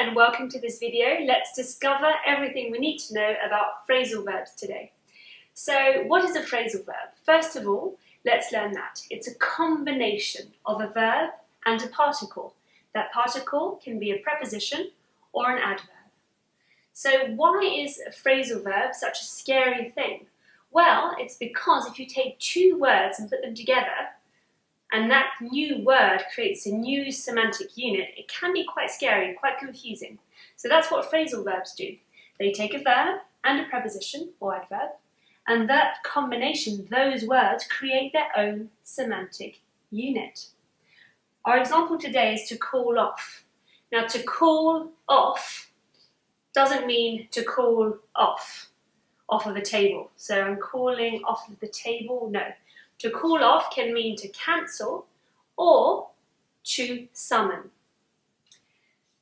and welcome to this video. Let's discover everything we need to know about phrasal verbs today. So, what is a phrasal verb? First of all, let's learn that. It's a combination of a verb and a particle. That particle can be a preposition or an adverb. So why is a phrasal verb such a scary thing? Well, it's because if you take two words and put them together, and that new word creates a new semantic unit, it can be quite scary, quite confusing. So that's what phrasal verbs do. They take a verb and a preposition or adverb, and that combination, those words, create their own semantic unit. Our example today is to call off. Now, to call off doesn't mean to call off of a table. So I'm calling off of the table, no. To call off can mean to cancel or to summon.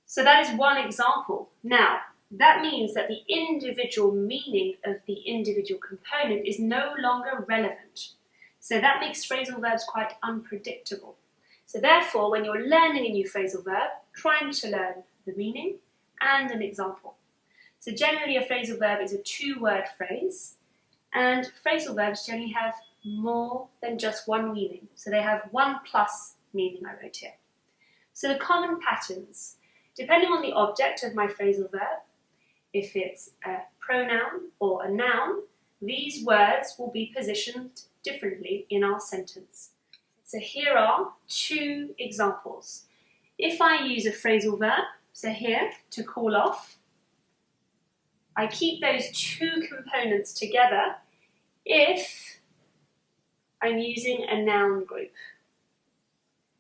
So that is one example. Now, that means that the individual meaning of the individual component is no longer relevant. So that makes phrasal verbs quite unpredictable. So therefore, when you're learning a new phrasal verb, trying to learn the meaning and an example. So generally a phrasal verb is a two-word phrase, and phrasal verbs generally have more than just one meaning. So they have one plus meaning I wrote here. So the common patterns, depending on the object of my phrasal verb, if it's a pronoun or a noun, these words will be positioned differently in our sentence. So here are two examples. If I use a phrasal verb, so here, to call off, I keep those two components together if I'm using a noun group.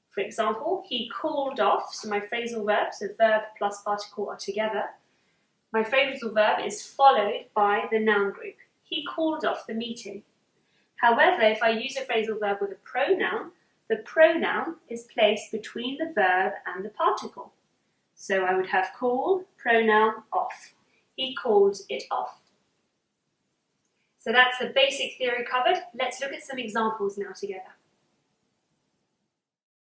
For example, he called off, so my phrasal verb, so verb plus particle are together. My phrasal verb is followed by the noun group. He called off the meeting. However, if I use a phrasal verb with a pronoun, the pronoun is placed between the verb and the particle. So I would have call, pronoun, off. He called it off. So that's the basic theory covered. Let's look at some examples now together.